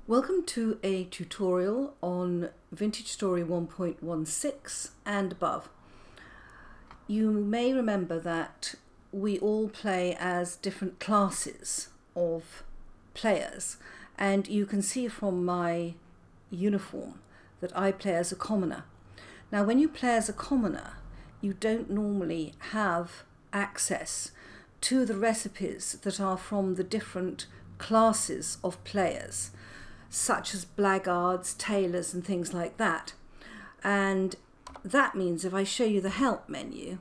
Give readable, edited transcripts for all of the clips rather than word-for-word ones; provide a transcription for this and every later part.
Welcome to a tutorial on Vintage Story 1.16 and above. You may remember that we all play as different classes of players, and you can see from my uniform that I play as a commoner. Now, when you play as a commoner, you don't normally have access to the recipes that are from the different classes of players, such as blackguards, tailors and things like that. And that means, if I show you the help menu,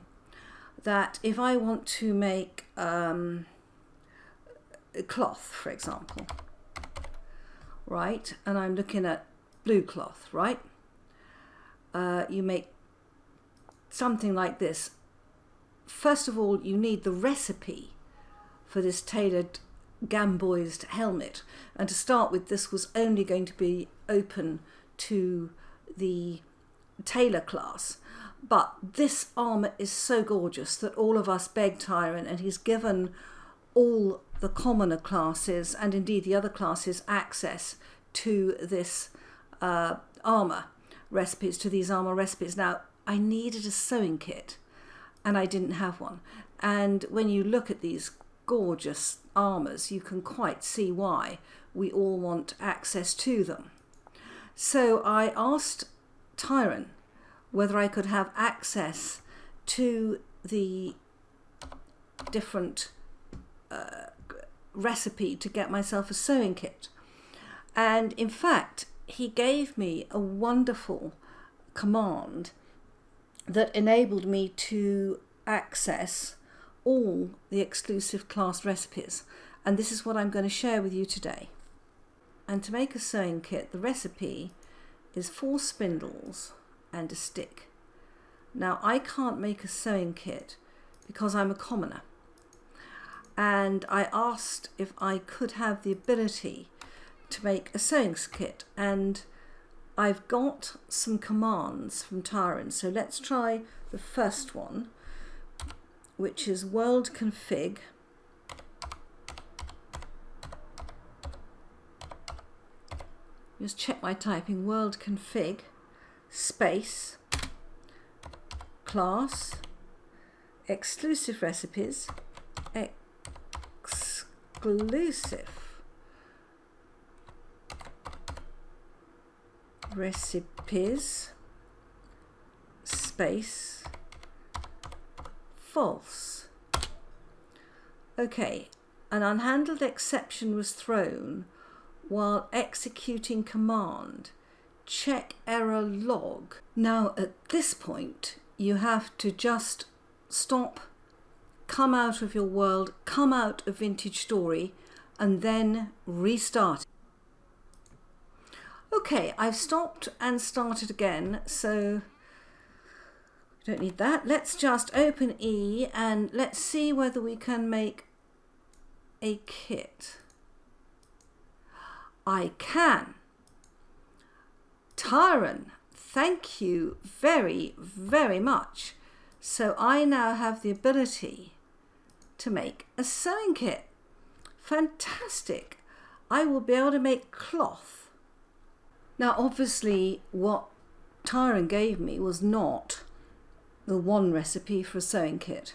that if I want to make a cloth, for example, right, and I'm looking at blue cloth, right, you make something like this. First of all, you need the recipe for this tailored gamboised helmet, and to start with, this was only going to be open to the tailor class, but this armor is so gorgeous that all of us begged Tyron, and he's given all the commoner classes and indeed the other classes access to this armor recipes, to these armor recipes. Now, I needed a sewing kit and I didn't have one, and when you look at these gorgeous armors, you can quite see why we all want access to them. So I asked Tyron whether I could have access to the different recipe to get myself a sewing kit, and in fact he gave me a wonderful command that enabled me to access all the exclusive class recipes, and this is what I'm going to share with you today. And to make a sewing kit, the recipe is 4 spindles and a stick. Now, I can't make a sewing kit because I'm a commoner, and I asked if I could have the ability to make a sewing kit, and I've got some commands from Tyron. So let's try the first one, which is worldconfig . Just check my typing. Worldconfig space class exclusive recipes space false. Okay, an unhandled exception was thrown while executing command. Check error log. Now at this point you have to just stop, come out of your world, come out of Vintage Story, and then restart. Okay, I've stopped and started again, so don't need that. Let's just open E and let's see whether we can make a kit. I can. Tyron, thank you very, very much. So I now have the ability to make a sewing kit. Fantastic. I will be able to make cloth. Now, obviously, what Tyron gave me was not the one recipe for a sewing kit.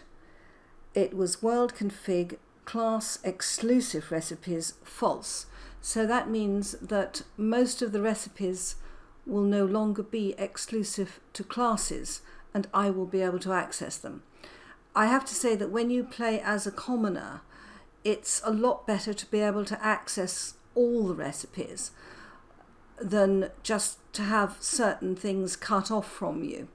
It was worldconfig class exclusive recipes false. So that means that most of the recipes will no longer be exclusive to classes, and I will be able to access them. I have to say that when you play as a commoner, it's a lot better to be able to access all the recipes than just to have certain things cut off from you.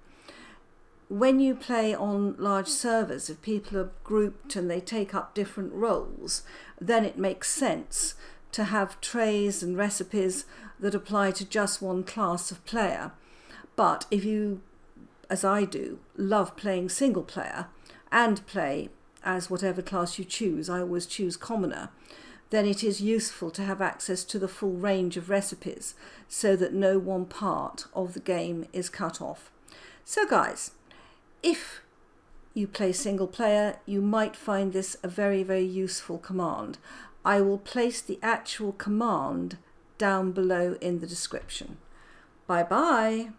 When you play on large servers, if people are grouped and they take up different roles, then it makes sense to have trays and recipes that apply to just one class of player. But if you, as I do, love playing single player and play as whatever class you choose, I always choose commoner, then it is useful to have access to the full range of recipes so that no one part of the game is cut off. So guys, if you play single player, you might find this a very, very useful command. I will place the actual command down below in the description. Bye bye.